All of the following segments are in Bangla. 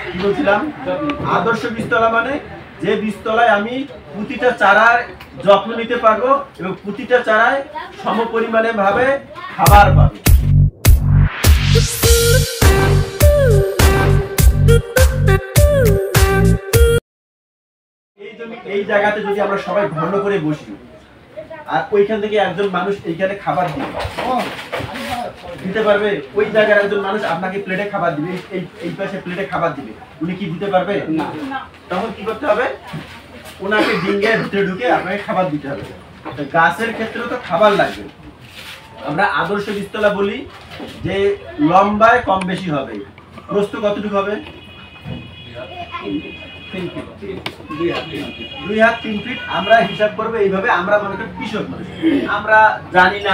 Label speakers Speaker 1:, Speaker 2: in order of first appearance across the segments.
Speaker 1: কি বলছিলাম, আদর্শ বীজতলা মানে যে বীজতলায় আমি প্রতিটা চারার যত্ন নিতে পারবো এবং প্রতিটা চারায় সম পরিমাণে ভাবে খাবার পাবে। এই জায়গাতে যদি আমরা সবাই ঘন করে বসি আর ওইখান থেকে একজন মানুষ এইখানে খাবার দিতে পারবে, ওই জায়গার একজন মানুষ আপনাকে প্লেটে খাবার দিবে, এই পাশে প্লেটে খাবার দিবে, উনি কি দিতে পারবে না? তখন কি করতে হবে, ওনাকে ডিঙ্গের ভিতরে ঢুকে আপনাকে খাবার দিতে হবে। গাছের ক্ষেত্রে তো খাবার লাগবে। আমরা আদর্শ বীজতলা বলি যে লম্বায় কম বেশি হবে, প্রস্থ কতটুকু হবে? 2 হাত 3 ফিট। আমরা হিসাব করবো এইভাবে। আমরা মনে করি কৃষক মানুষ, আমরা জানি না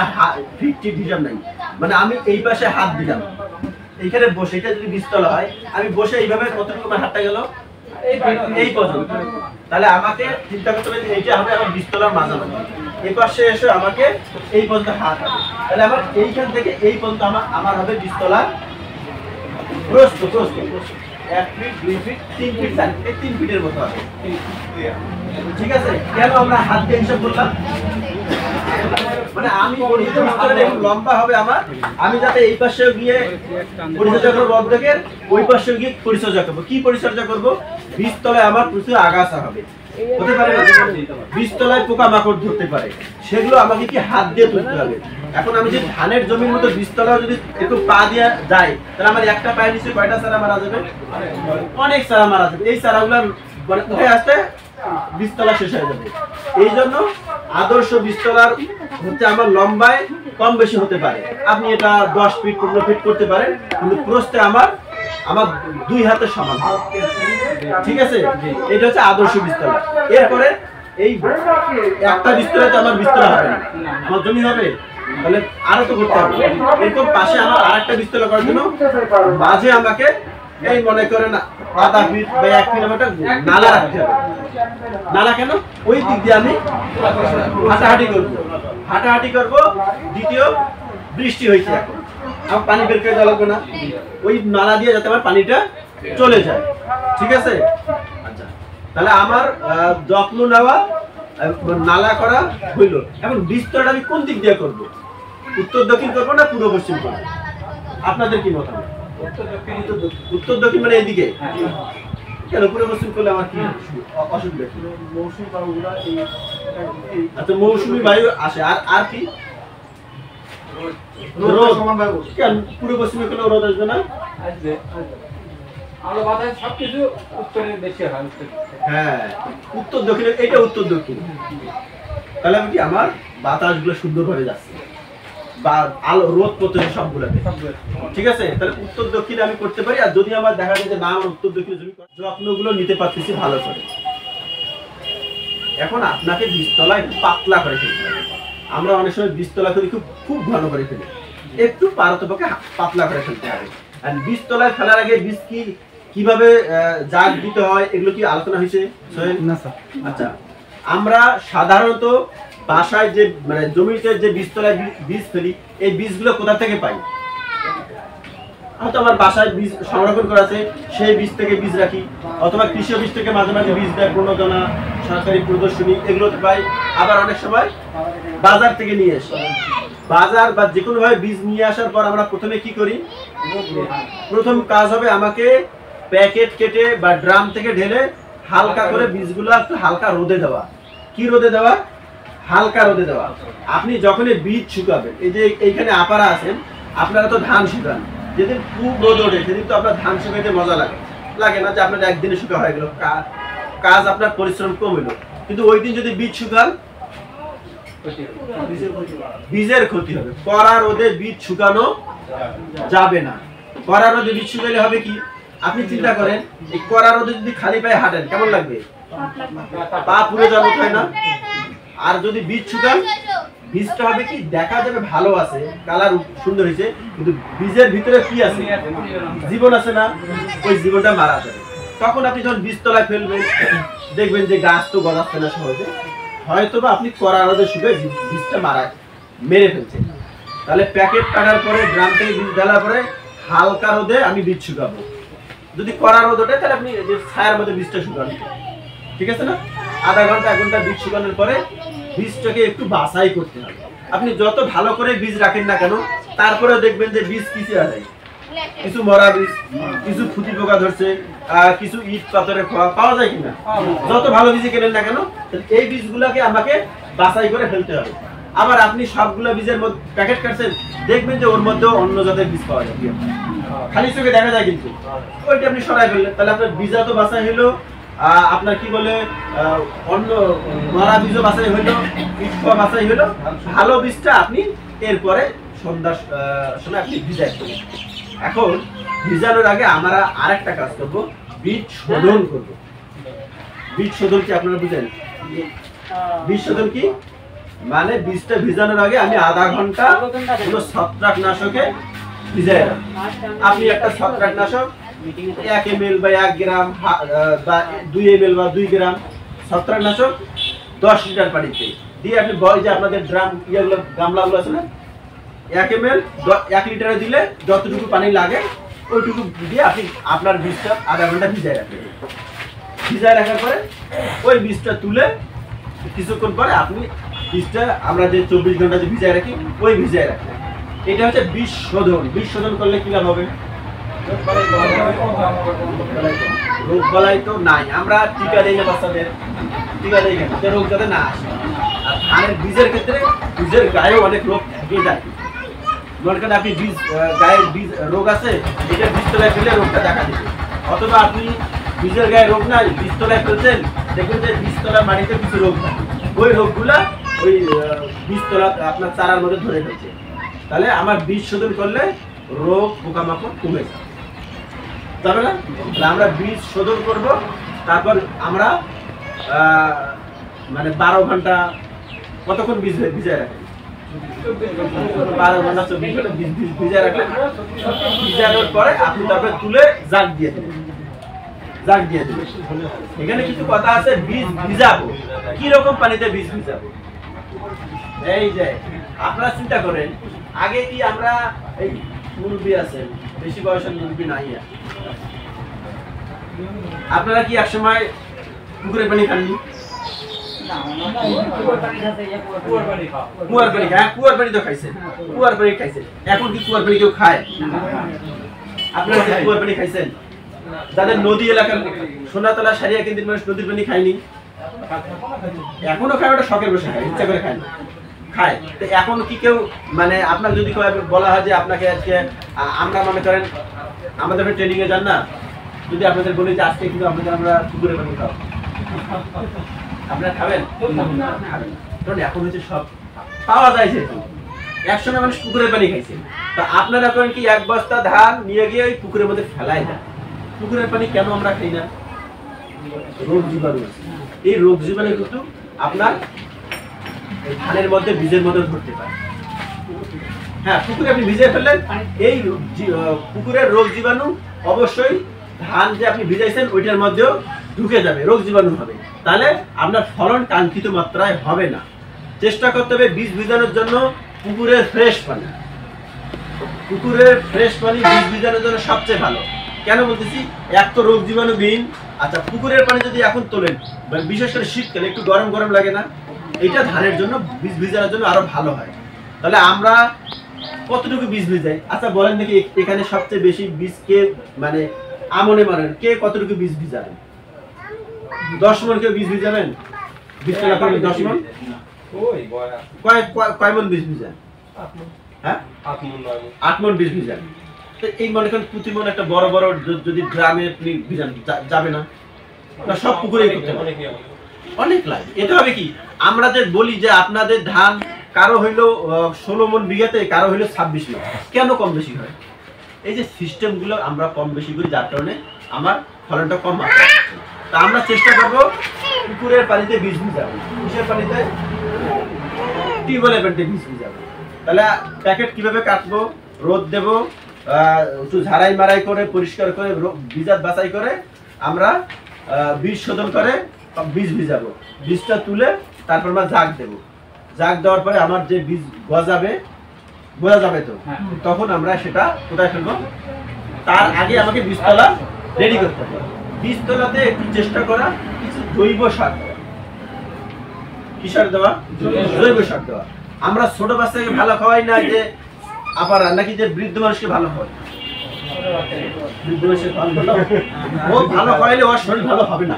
Speaker 1: ফিট টিট হিসাব নাই, মানে আমি এই পাশে হাত দিলাম এইখানে বসে, এটা যদি বীজতলা হয় আমি বসে এইভাবে কতটুকু আমার হাতটা গেল এই পর্যন্ত, তাহলে আমাকে চিন্তা করতে হবে যে এইটা হবে আমার বীজতলার মাঝামাঝি, এই পাশে এসে আমাকে এই পর্যন্ত হাত হবে, তাহলে আমার এইখান থেকে এই পর্যন্ত আমার হবে বীজতলা প্রস্থ 1 ফিট 2 ফিট 3 ফিট 4 ফিট 3 ফিটের মতো হবে। ঠিক আছে, কেন আমরা হাত দিয়ে হিসাব করলাম? মানে আমি লম্বা হবে আমার, আমি যাতে এই পাশে গিয়ে পরিচর্যা করবো অর্ধেকের, ওই পাশে গিয়ে পরিচর্যা করবো। কি পরিচর্যা করবো? বীজতলায় আমার প্রচুর আগাছা হবে, হতে পারে বীজতলায় পোকামাকড় ধরতে পারে, সেগুলো আমাকে কি হাত দিয়ে তুলতে হবে। এখন আমি যদি ধানের জমির মতো বীজতলা যদি একটু পা দিয়ে যায়, তাহলে আমার একটা পায়ের নিচে কয়টা চারা মারা যাবে? অনেক চারা মারা যাবে। এই চারাগুলো উঠে আসতে বীজতলা শেষ হয়ে যাবে। এই জন্য আদর্শ বীজতলার হচ্ছে আমার লম্বায় কম বেশি হতে পারে, আপনি এটা 10 ফিট 15 ফিট করতে পারেন, কিন্তু প্রস্থে আমার 2 হাতের সমান। ঠিক আছে, এটা হচ্ছে আদর্শ বীজতলা। এরপরে এই একটা বীজতলাতে আমার বীজতলা হবে না, আমার জমি হবে, তাহলে আরো তো করতে হবে। এরকম পাশে আমার আরেকটা বীজতলা করার জন্য মাঝে আমাকে এই মনে করেন আধা ফিট বা 1 ফিট একটা নালা রাখতে হবে। নালা কেন? ওই দিক দিয়ে আমি হাঁটাহাঁটি করবো। দ্বিতীয়, বৃষ্টি হয়েছে, এখন আমার পানি বের করে দেওয়া লাগবে না, ওই নালা দিয়ে যাতে আমার পানিটা চলে যায়। ঠিক আছে, আচ্ছা, তাহলে আমার যত্ন নেওয়া নালা করা হইল। এখন বীজতলাটা আমি কোন দিক দিয়ে করবো? উত্তর দক্ষিণ করবো না পূর্ব পশ্চিম করবো? আপনাদের কি মতামত? উত্তর দক্ষিণ মানে এদিকে। কেন পূর্ব পশ্চিম করলে আমার কি অসুবিধা? আচ্ছা, মৌসুমী বায়ু আসে, আর কি? রোদ। কেন পূর্ব পশ্চিমে কোনো রোদ আসবে না? হ্যাঁ, উত্তর দক্ষিণে, এটা উত্তর দক্ষিণ। তাহলে আমি কি আমার বাতাসগুলো সুন্দরভাবে যাচ্ছে বা আলো রোদ পড়তেছে সবগুলোতে। ঠিক আছে, তাহলে উত্তর দক্ষিণে আমি করতে পারি। আর যদি আমার দেখা যায় যে না, আমার উত্তর দক্ষিণে জমি যত্নগুলো নিতে পারতেছি ভালো করে, এখন আপনাকে বীজতলা একটু পাতলা করে ফেলতে হবে। আমরা অনেক সময় বীজতলা করি খুব ঘন করে ফেলি, একটু পারতপক্ষে পাতলা করে ফেলতে হবে। আর বীজতলায় ফেলার আগে বীজ কিভাবে জাগ দিতে হয় এগুলো কি আলোচনা হয়েছে? না স্যার। আচ্ছা, আমরা সাধারণত বাসায় যে মানে জমিতে যে বীজতলায় বীজ ফেলি, এই বীজগুলো কোথা থেকে পাই? হয়তো আমার বাসায় বীজ সংরক্ষণ করা আছে, সেই বীজ থেকে বীজ রাখি, অথবা কৃষি অফিস থেকে মাঝে মাঝে বীজ দেয়, প্রণোদনা, সরকারি প্রদর্শনী, এগুলোতে পাই। আবার অনেক সময় বাজার থেকে নিয়ে আসি। বাজার বা যে কোনো ভাবে বীজ নিয়ে আসার পর আমরা প্রথমে কি করি? প্রথম কাজ হবে আমাকে প্যাকেট কেটে বা ড্রাম থেকে ঢেলে হালকা করে বীজগুলো একটু হালকা রোদে দেওয়া। কি রোদে দেওয়া? হালকা রোদে দেওয়া। আপনি যখনই বীজ শুকাবেন, এই যে এইখানে আপারা আছেন, আপনারা তো ধান শুকান, যেদিন খুব রোদ ওঠে সেদিন তো আপনার ধান শুকাইতে মজা লাগে না যে আপনার একদিনে শুকা হয়ে গেল, কাজ আপনার পরিশ্রম কম হইল। কিন্তু ওই দিন যদি বীজ শুকান, বীজের ক্ষতি হবে। কড়া রোদে বীজ শুকানো যাবে না। কড়া রোদে বীজ শুকাইলে হবে কি? আপনি চিন্তা করেন, এই কড়া রোদে যদি খালি পায়ে হাঁটেন কেমন লাগবে? পা পুড়ে যাবে, তাই না? আর যদি বীজ শুকান, বীজটা হবে কি দেখা যাবে ভালো আছে, কালার সুন্দর হয়েছে, কিন্তু বীজের ভিতরে কি আছে? জীবন আছে না? ওই জীবনটা মারা যাবে। তখন আপনি যখন বীজতলায় ফেলবেন, দেখবেন যে গাছ তো গজাচ্ছে না সহজে, হয়তো বা আপনি কড়া রোদে শুকে বীজটা মেরে ফেলছেন। তাহলে প্যাকেট কাটার পরে, ড্রাম থেকে বীজ ঢালার পরে হালকা রোদে আমি বীজ শুকাবো। যদি কড়া রোদ ওঠে তাহলে আপনি যে ছায়ার মধ্যে বীজটা শুকান, ঠিক আছে না? আধা ঘন্টা 1 ঘন্টা বীজ শুকানোর পরে বীজটাকে একটু বাছাই করতে হবে। আপনি যত ভালো করে বীজ রাখেন না কেন, তারপরে দেখবেন যে বীজ কিছু আছে, কিছু মরা বীজ, কিছু ফুটি পোকা ধরছে, কিছু ইট পাথরে পাওয়া যায় কিনা। যত ভালো বীজ কেনেন না কেন, এই বীজগুলোকে আমাকে বাছাই করে ফেলতে হবে। আবার আপনি সবগুলো বীজের মধ্যে প্যাকেট কাটছেন, দেখবেন যে ওর মধ্যেও অন্য জাতের বীজ পাওয়া যায়, খালি চোখে দেখা যায়, কিন্তু ওইটা আপনি সরাই ফেললেন, তাহলে আপনার বীজা তো বাছাই হলো, আপনার কি বলে অন্য মরা বীজও বাছাই হইলো, ইট বাছাই হইলো। ভালো বীজটা আপনি এরপরে সন্ধ্যার সময় আপনি ভিজাই করবেন। এখন ভিজানোর আগে আমরা আরেকটা কাজ করব, বীজ শোধন করব। বীজ শোধন কি আপনারা বুঝেন? বীজ শোধন কি মানে, বীজটা ভিজানোর আগে আমি আধা ঘন্টা কোনো ছত্রাকনাশকে ভিজাই রাখি। আপনি একটা ছত্রাকনাশক 1 ml বা 1 গ্রাম বা 2 ml বা 2 গ্রাম ছত্রাকনাশক 10 লিটার পানিতে দিয়ে আপনি বল যে আপনাদের ড্রাম ইয়েগুলো গামলাগুলো আছে না, 1 ml 1 লিটারে দিলে যতটুকু পানি লাগে ওইটুকু দিয়ে আপনি আপনার বীজটা আধা ঘন্টা ভিজাই রাখবেন। ভিজাই রাখার পরে ওই বীজটা তুলে কিছুক্ষণ পরে আপনি বীজটা আমরা যে 24 ঘন্টা যে ভিজাই রাখি ওই ভিজাই রাখবেন। এটা হচ্ছে বীজ শোধন। বীজ শোধন করলে কি লাভ হবে? রোগ বালাই তো নাই, আমরা টিকা দিই না বাচ্চাদের, টিকা দিই না রোগ যাতে না আসে। আর ধানের বীজের ক্ষেত্রে বীজের গায়েও অনেক রোগ থেকে যায়, মনে করেন আপনি বীজ গায়ে বীজ রোগ আছে, এটা বীজতলায় ফেলে রোগটা দেখা দেবে। অথবা আপনি বীজের গায়ে রোগ নাই, বীজতলায় ফেলছেন, দেখবেন যে বীজতলার মাটিতে কিছু রোগ থাকে, ওই রোগগুলা ওই বীজতলা আপনার চারার মধ্যে ধরে ফেলছে। তাহলে আমার বীজ শোধন করলে রোগ পোকামাকড় কমে যাবে না। তাহলে আমরা বীজ শোধন করব, তারপর আমরা মানে 12 ঘন্টা কতক্ষণ বীজ ভিজায় রাখেন? 12 ঘন্টা 24 ঘন্টা বীজ ভিজায় রাখলেন। ভিজানোর পরে আপনি তারপরে তুলে জাগ দিয়ে দেবেন, জাগ দিয়ে দেবেন। এখানে কিছু কথা আছে, বীজ ভিজাবো কি রকম পানিতে বীজ ভিজাবো। এই যে আপনারা চিন্তা করেন, আগে কি আমরা এই মুরব্বী আছেন, বেশি বয়সের মুরব্বী নাই, আপনারা কি এক সময় পুকুরের পানি খাননি? কুয়ার পানি খায়, কুয়ার পানি তো খাইছেন, কুয়ার পানি খাইছেন। এখন কি কুয়ার পানি কেউ খায়? আপনারা কি কুয়ার পানি খাইছেন? যাদের নদী এলাকার সোনাতলা সারিয়া কেন্দ্রের মানুষ নদীর পানি খায়নি, এখনো খায়, ওটা শখের বসে খায়, ইচ্ছা করে খায় না, খায়। তো এখন কি কেউ মানে আপনার যদি বলা হয় যে আপনাকে আজকে আমরা মনে করেন আমাদের ট্রেনিং এ যান না, যদি আপনাদের বলি যে আজকে কিন্তু আপনাদের আমরা পুকুরের পানি খাবো, আপনারা খাবেন? কারণ এখন হচ্ছে সব পাওয়া যায়, সেহেতু একসময় মানুষ পুকুরের পানি খাইছে। তা আপনারা করেন কি, 1 বস্তা ধান নিয়ে গিয়ে ওই পুকুরের মধ্যে ফেলাই দেন। পুকুরের পানি কেন আমরা খাই না? রোগ জীবাণু আছে, এই রোগ জীবাণু কিন্তু আপনার ধানের মধ্যে বীজের মধ্যে ধরতে পারে। হ্যাঁ, পুকুরে আপনি ভিজিয়ে ফেললেন, এই পুকুরের রোগ জীবাণু অবশ্যই ধান যে আপনি ভিজাইছেন ওইটার মধ্যেও ঢুকে যাবে, রোগ জীবাণু হবে। তাহলে আপনার ফলন কাঙ্ক্ষিত মাত্রায় হবে না। চেষ্টা করতে হবে বীজ ভিজানোর জন্য পুকুরের ফ্রেশ পানি। পুকুরের ফ্রেশ পানি বীজ ভিজানোর জন্য সবচেয়ে ভালো। কেন বলতেছি? এক তো রোগ জীবাণুবিহীন। আচ্ছা, পুকুরের পানি যদি এখন তোলেন, বিশেষ করে শীতকালে একটু গরম গরম লাগে না, এটা ধানের জন্য বীজ ভিজানোর জন্য আরো ভালো হয়। তাহলে আমরা কতটুকু বীজ ভিজাই? আচ্ছা বলেন দেখি, এখানে সবচেয়ে বেশি বীজ কে মানে আমনে মারেন, কে কতটুকু বীজ ভিজাবেন? 10 মণ কেউ বীজ ভিজাবেন? 20 টাকা করে 10 মণ, কয় মণ বীজ ভিজান? হ্যাঁ, 8 মণ বীজ ভিজান। তো এই মনে করেন প্রতি মণ একটা বড় বড় যদি ড্রামে আপনি ভিজান, যাবে না? সব পুকুরেই করতে হবে, অনেক লাগে। এটা হবে কি, আমরা যে বলি যে আপনাদের ধান কারো হইলো 16 মণ বিঘাতে, কারো হইলো 26 মণ, কেন কম বেশি হয়? এই যে সিস্টেমগুলো আমরা কম বেশি করি, যার কারণে আমার ফলনটা কম আসে। তা আমরা চেষ্টা করবো পুকুরের পানিতে বীজ ভিজাবো, কিসের পানিতে? টিউবওয়েলের পানিতে বীজ ভিজাবো। তাহলে প্যাকেট কিভাবে কাটবো? রোদ দেবো, একটু ঝাড়াই মারাই করে পরিষ্কার করে বীজাত বাছাই করে আমরা বীজ শোধন করে বীজ ভিজাবো। বীজটা তুলে তারপর আমরা জাগ দেবো। জাগ দেওয়ার পরে আমার যে বীজ গজাবে, বোঝা যাবে তো, তখন আমরা সেটা কোথায় ফেলবো? তার আগে আমাকে বীজতলা রেডি করতে হবে। বীজতলাতে একটু চেষ্টা করা কিছু জৈব সার দেওয়া। কি সার দেওয়া? জৈব সার দেওয়া। আমরা ছোট বাচ্চাকে ভালো খাওয়াই না যে আবার নাকি যে বৃদ্ধ মানুষকে ভালো খাওয়াই? বৃদ্ধ মানুষকে ও ভালো খাওয়াইলে ওর শরীর ভালো হবে না।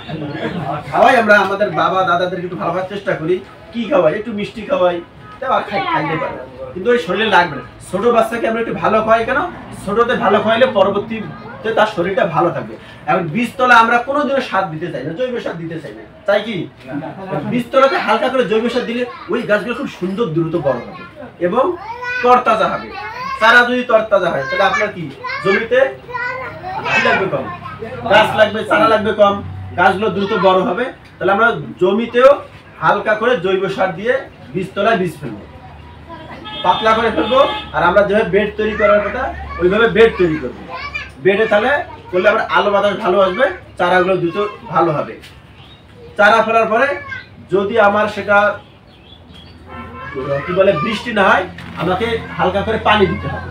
Speaker 1: খাওয়াই আমরা আমাদের বাবা দাদাদেরকে একটু ভালো খাওয়ার চেষ্টা করি। কি খাওয়াই? একটু মিষ্টি খাওয়াই, আর খাইতে পারে, কিন্তু ওই শরীরে লাগবে না। ছোট বাচ্চাকে আমরা একটু ভালো খাওয়াই কেন? ছোটতে ভালো খাওয়াইলে পরবর্তীতে তার শরীরটা ভালো থাকবে। এখন বীজতলা আমরা কোনোদিনও সার দিতে চাই না, জৈব সার দিতে চাই না, তাই কি? বীজতলাতে হালকা করে জৈব সার দিলে ওই গাছগুলো খুব সুন্দর দ্রুত বড় হবে এবং তরতাজা হবে। চারা যদি তরতাজা হয় তাহলে আপনার কি জমিতে কি লাগবে? কম গাছ লাগবে, চারা লাগবে কম, গাছগুলো দ্রুত বড় হবে। তাহলে আমরা জমিতেও হালকা করে জৈব সার দিয়ে বীজতলায় বীজ ফেলবো, পাতলা করে ফেলবো। আর আমরা যেভাবে বেড তৈরি করার কথা ওইভাবে বেড তৈরি করবো। বেডে তাহলে করলে আমরা আলো বাতাস ভালো আসবে, চারাগুলো দ্রুত ভালো হবে। চারা ফেলার পরে যদি আমার সেটা কি বলে বৃষ্টি না হয়, আমাকে হালকা করে পানি দিতে হবে।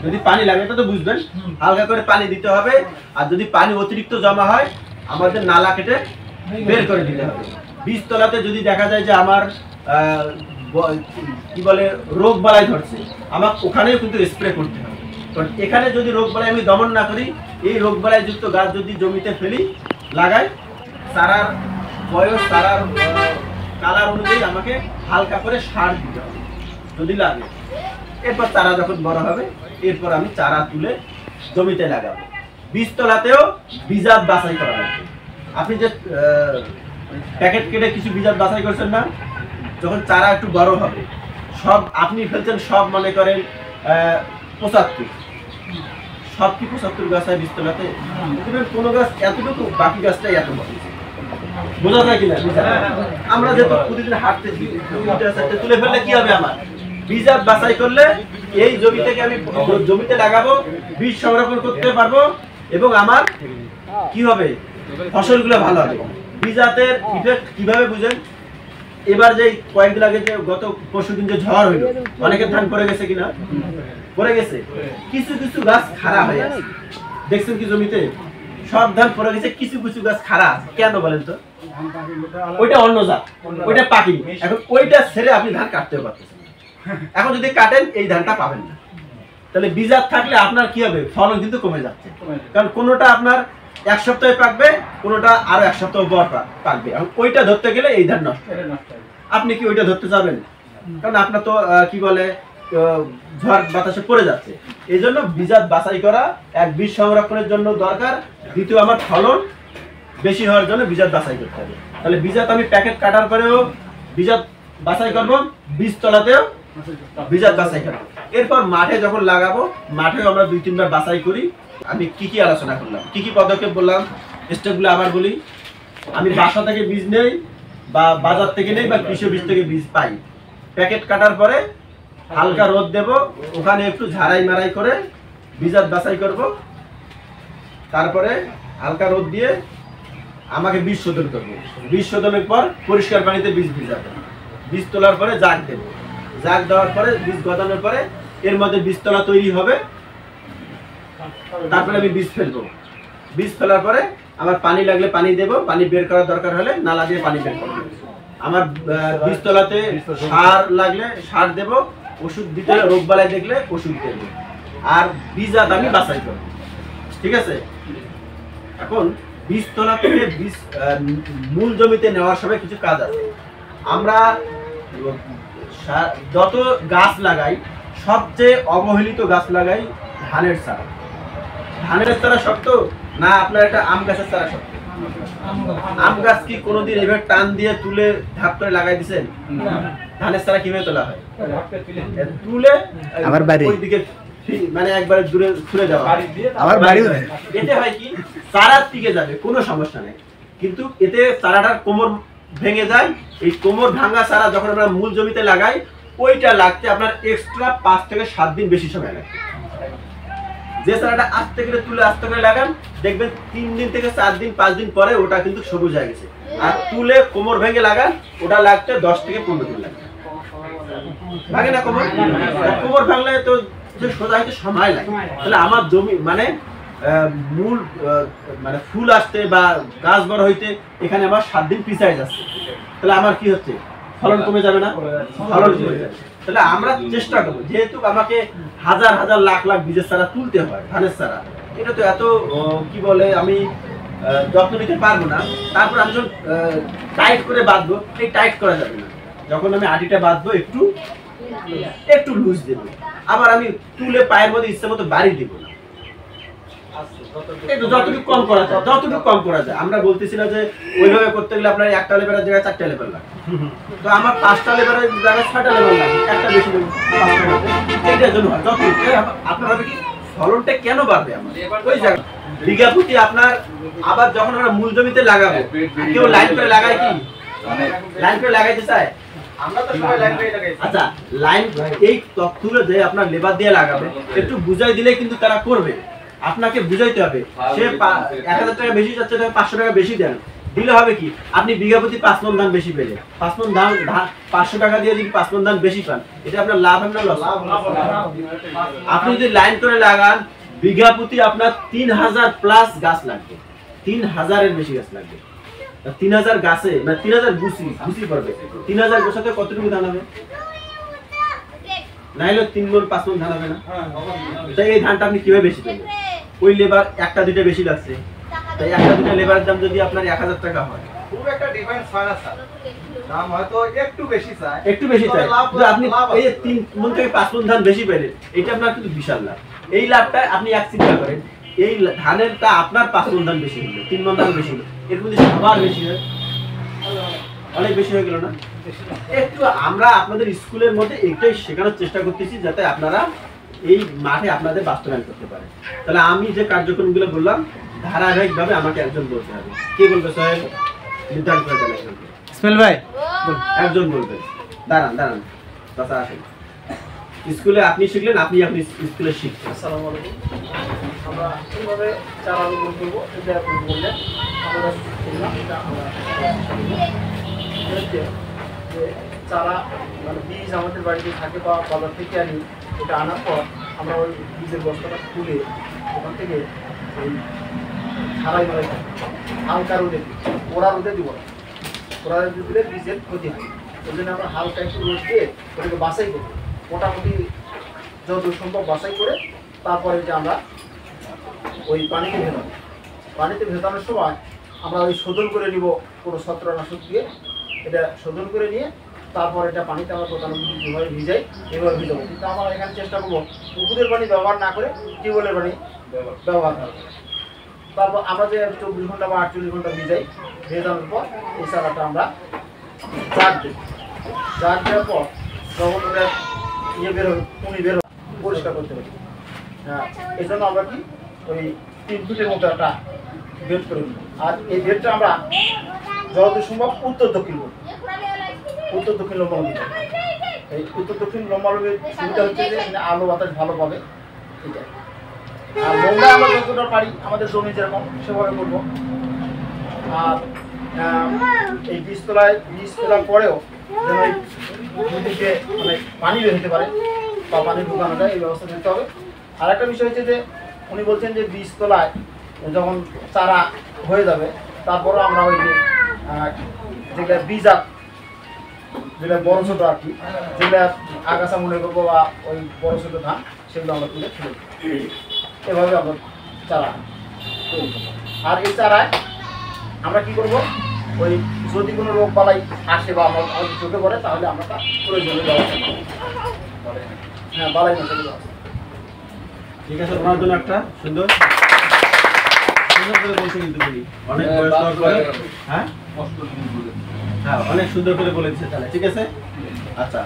Speaker 1: যদি পানি লাগে এটা তো বুঝবেন, হালকা করে পানি দিতে হবে। আর যদি পানি অতিরিক্ত জমা হয় আমাদের নালা কেটে বের করে দিতে হবে। বীজতলাতে যদি দেখা যায় যে আমার কি বলে রোগ বালাই ধরছে, আমাকে ওখানেও কিন্তু স্প্রে করতে হবে। কারণ এখানে যদি রোগ বালাই আমি দমন না করি, এই রোগ বালাই যুক্ত গাছ যদি জমিতে ফেলি লাগাই, চারার বয়স চারার কালার অনুযায়ী আমাকে হালকা করে সার দিতে হবে যদি লাগে। এরপর চারা যখন বড় হবে এরপর আমি চারা তুলে জমিতে লাগাবো। বীজতলাতেও বীজাত বাছাই করা লাগবে। আপনি যে প্যাকেট কেটে কিছু বীজাত বাছাই করছেন না, যখন চারা একটু বড় হবে সব আপনি ফেলছেন, সব মনে করেন 75, সব কি 75 গাছ হয় বীজতলাতে? কোনো গাছ এতটুকু, বাকি গাছটাই এত বড়। বোঝা যায় কিনা? আমরা যেহেতু প্রতিদিন হাঁটতেছি, তুলে ফেললে কি হবে? আমার বীজাত বাছাই করলে এই জমি থেকে আমি জমিতে লাগাবো, বীজ সংরক্ষণ করতে পারবো এবং আমার কি হবে? ফসলগুলো ভালো হবে। বীজাতের ইফেক্ট কিভাবে বুঝেন? এবার যে কয়েকদিন আগে যে গত পরশুদিন যে ঝড় হইলো, অনেকের ধান পড়ে গেছে কিনা? পড়ে গেছে। কিছু কিছু গাছ খাড়া হয়ে আছে, দেখছেন কি জমিতে? সব ধান পড়ে গেছে, কিছু কিছু গাছ খাড়া আছে। কেন বলেন তো? ওইটা অন্য জাত, ওইটা পাকি। এখন ওইটা ছেড়ে আপনি ধান কাটতে পারতেছেন। এখন যদি কাটেন এই ধানটা পাবেন না। তাহলে বীজাত থাকলে আপনার কি হবে? ফলন কিন্তু কমে যাচ্ছে। কারণ কোনোটা আপনার 1 সপ্তাহে পাকবে, কোনোটা আরো 1 সপ্তাহ পর পাকবে। এখন ওইটা ধরতে গেলে এই ধান নষ্ট। আপনি কি ওইটা ধরতে যাবেন? কারণ আপনার তো কি বলে ঝড় বাতাসে পড়ে যাচ্ছে। এই জন্য বীজাত বাছাই করা এক বীজ সংরক্ষণের জন্য দরকার। দ্বিতীয় আমার ফলন বেশি হওয়ার জন্য বীজাত বাছাই করতে হবে। তাহলে বীজাত আমি প্যাকেট কাটার পরেও বীজাত বাছাই করবো, বীজতলাতেও বীজাত বাছাই করবো। এরপর মাঠে যখন লাগাবো, মাঠেও আমরা 2-3 বার বাছাই করি। আমি কি কি আলোচনা করলাম, কি কি পদক্ষেপ বললাম, স্টেপগুলো আবার বলি। আমি বাসা থেকে বীজ নেই বা বাজার থেকে নেই বা কৃষি বীজ থেকে বীজ পাই। প্যাকেট কাটার পরে হালকা রোদ দেব, ওখানে একটু ঝাড়াই মারাই করে বীজাত বাছাই করব। তারপরে হালকা রোদ দিয়ে আমাকে বীজ শোধন করবো। বীজ শোধনের পর পরিষ্কার পানিতে বীজ ভিজাবো। বীজ তোলার পরে জাগ দেব। জাগ দেওয়ার পরে বীজ গজানোর পরে এর মধ্যে বীজতলা তৈরি হবে। তারপরে আমি বীজ ফেলবো। বীজ ফেলার পরে আমার পানি লাগলে পানি দেব, পানি বের করার দরকার হলে নালা দিয়ে পানি বের করবো। আমার বীজতলাতে সার লাগলে সার দেব, ওষুধ দিতে হলে রোগবালাই দেখলে ওষুধ দেব। আর বীজাত আমি বাছাই করবো। ঠিক আছে? এখন বীজতলা থেকে বীজ মূল জমিতে নেওয়ার সময় কিছু কাজ আছে। আমরা যত গাছ লাগাই, সবচেয়ে অবহেলিত গাছ লাগাই ধানের চারা। ধানের চারা শক্ত না আপনার একটা আম গাছের চারা শক্ত? আম গাছ কি কোনোদিন এভাবে টান দিয়ে তুলে ধাপ করে লাগাই দিচ্ছেন? ধানের চারা কিভাবে তোলা হয়? তুলে আবার ওইদিকে মানে একবারে দূরে ছুড়ে দেওয়া। আবার এতে হয় কি? চারা টিকে যাবে, কোনো সমস্যা নেই, কিন্তু এতে চারাটার কোমর ভেঙে যায়। এই কোমর ভাঙা চারা যখন আমরা মূল জমিতে লাগাই, ওইটা লাগতে আপনার এক্সট্রা 5 থেকে 7 দিন বেশি সময় লাগে। যে চারাটা আস্তে করে তুলে আস্তে করে লাগান, দেখবেন 3 দিন থেকে 4 দিন 5 দিন পরে ওটা কিন্তু সবুজ হয়ে গেছে। আর তুলে কোমর ভেঙে লাগান, ওটা লাগতে 10 থেকে 15 দিন লাগে। ভাঙে না কোমর? কোমর ভাঙলে তো সোজা হইতে সময় লাগে। তাহলে আমার জমি মানে মূল মানে ফুল আসতে বা গাছ বড় হইতে এখানে আমার 7 দিন পিছায় যাচ্ছে, তাহলে আমার কি হচ্ছে, ফলন কমে যাবে না? ফলন কমে যাবে। তাহলে আমরা চেষ্টা করবো, যেহেতু আমাকে হাজার হাজার লাখ লাখ বীজের চারা তুলতে হয়, ধানের চারা, এটা তো এত কি বলে আমি যত্ন নিতে পারবো না। তারপর আমি যখন টাইট করে বাঁধবো, এই টাইট করা যাবে না। যখন আমি আটিটা বাঁধবো একটু একটু লুজ দেবো, আবার আমি তুলে পায়ের মধ্যে ইচ্ছা মতো বাড়ি দেবো না, একটু যতটুকু কম করা যায়, যতটুকু কম করা যায়। আমরা বলতেছি না যে ওইভাবে করতে গেলে আপনার একটা লেবারের জায়গায় 4টা লেবার লাগে, তো আমার 5টা লেবারের জায়গায় 6টা লেবার লাগে, একটা বেশি দেবো, এটার জন্য হয়। যতটুকু আপনার হবে কি, ফলনটা কেন বাড়বে আমার ওই জায়গা বিঘা প্রতি আপনার। আবার যখন আমরা মূল জমিতে লাগাবো, কেউ লাইন করে লাগায় কি, লাইন করে লাগাইতে চায়? আমরা তো সবাই লাইন করে লাগাই। আচ্ছা, লাইন এই তথ্যগুলো যে আপনার লেবার দিয়ে লাগাবে, একটু বুঝাই দিলে কিন্তু তারা করবে। আপনাকে বুঝাইতে হবে, সে 1000 টাকা বেশি যাচ্ছে, তাহলে 500 টাকা বেশি দেন, দিলে হবে কি, আপনি বিঘা প্রতি 5 মণ ধান বেশি পেলে, 5 মণ ধান 500 টাকা দিয়ে যদি 5 মণ ধান বেশি পান, এটা আপনার লাভ হবে না লস? আপনি যদি লাইন করে লাগান, বিঘা প্রতি আপনার 3000 প্লাস গাছ লাগবে, 3000 এর বেশি গাছ লাগবে। 3000 গাছে মানে 3000 গুছি পড়বে, 3000 গোছাতে কতটুকু ধান হবে? নাইলে 3 মণ 5 মণ ধান হবে না? তাই এই ধানটা আপনি কিভাবে বেশি পাবেন? ওই লেবার একটা দুইটা বেশি লাগছে, তাই একটা দুইটা লেবারের দাম যদি আপনার 1000 টাকা হয়,
Speaker 2: খুব একটা ডিফারেন্স হয় না স্যার, দাম হয়তো একটু বেশি চায়,
Speaker 1: একটু বেশি চাই, যে আপনি এই 3 মণ থেকে 5 মণ ধান বেশি পেলেন, এটা আপনার কিন্তু বিশাল লাভ। এই লাভটা আপনি এক চিন্তা করেন, এই ধানেরটা আপনার 5 মণ ধান বেশি হলো, 3 মণ ধান বেশি হলো, এর মধ্যে সবার বেশি হয়, অনেক বেশি হয়ে গেল না? একটু আমরা আপনাদের স্কুলের মধ্যে এটাই শেখানোর চেষ্টা করতেছি, যাতে আপনারা এই মাঠে আপনাদের বাস্তবায়ন করতে পারেন। তাহলে আমি যে কার্যক্রমগুলো বললাম, ধারাবাহিকভাবে আমাকে একজন বলতে হবে। কে বলবে সাহেব? নির্ধারণ করে দেন একজনকে।
Speaker 3: ইসমাইল ভাই
Speaker 1: একজন বলবে। দাঁড়ান দাঁড়ান, চাচা আসেন। স্কুলে আপনি শিখলেন, আপনি স্কুলে শিখছেন।
Speaker 4: আসসালামু আলাইকুম। আমরা কিভাবে চারা রোপণ করবো এটা আপনি বললেন, আমরা শুনলাম, এটা আমরা যে চারা মানে বীজ আমাদের বাড়িতে থাকে বা বাজার থেকে আনি, এটা আনার পর আমরা ওই বীজের বস্তাটা খুলে ওখান থেকে ওই ছাড়াই মারাই হালকা রোদে ওরা রোদে দিব না, ওরা রোদে দিলে বীজের ক্ষতি হয়। ওই জন্য আমরা হালকা একটু রোদ দিয়ে ওটাকে বাছাই করবো, মোটামুটি যত সম্ভব বাছাই করে তারপরে যে আমরা ওই পানিতে ভেজাবো। পানিতে ভেজানোর সময় আমরা ওই শোধন করে নিব কোনো ছত্রাকনাশক দিয়ে, এটা শোধন করে নিয়ে তারপর এটা পানিতে আমরা প্রধানত যেভাবে ভিজাই এভাবে ভিজাবো। কিন্তু আমরা এখানে চেষ্টা করবো পুকুরের পানি ব্যবহার না করে টিউবওয়েলের পানি ব্যবহার করবো। তারপর আমরা যে 24 ঘন্টা বা 48 ঘন্টা ভিজাই, ভেজানোর পর এই চারাটা আমরা জাগ দিই। জাগ দেওয়ার পর যখন ওটা ইয়ে বেরোয়, উনি বেরোয়, পরিষ্কার করতে পারি। হ্যাঁ, এই জন্য আমরা কি ওই 3 ফিটের মতো একটা বেড করে দিই। আর এই বেডটা আমরা যতদূর সম্ভব উত্তর দক্ষিণ লম্বা দিই। এই উত্তর দক্ষিণ লম্বা সুবিধা হচ্ছে যে এখানে আলো বাতাস ভালো পাবে, ঠিক আছে। আর লম্বা আমরা যতটা পারি আমাদের জমি যেরকম সেভাবে করবো। আর এই বীজ তোলার পরেও যেন এই দুদিকে মানে পানি বের হতে পারে বা পানি ঢুকানো যায়, এই ব্যবস্থা করতে হবে। আর একটা বিষয় হচ্ছে যে উনি বলছেন যে বীজ তোলায় যখন চারা হয়ে যাবে, তারপরও আমরা ওই যে যেগুলো বীজাত, যেটা বড় ছোটো আর কি, যেগুলো আগাছা মনে করবো বা ওই বড় ছোটো ধান, সেগুলো আমরা তুলে ফেলে দেবো। এভাবে আমরা চারা তৈরি করবো। আর এই চারায় আমরা কি করবো, ওই যদি কোনো রোগ বালাই আসে বা আমাদের চোখে পড়ে, তাহলে আমরা তার প্রয়োজনীয় ব্যবস্থা করবো। হ্যাঁ, বালাই নাশকের ব্যবস্থা।
Speaker 1: ঠিক আছে, ওনার জন্য একটা সুন্দর করে বলছে, কিন্তু উনি অনেক বয়স হওয়ার পরে হ্যাঁ অনেক সুন্দর করে বলেছে। তাহলে ঠিক আছে, আচ্ছা।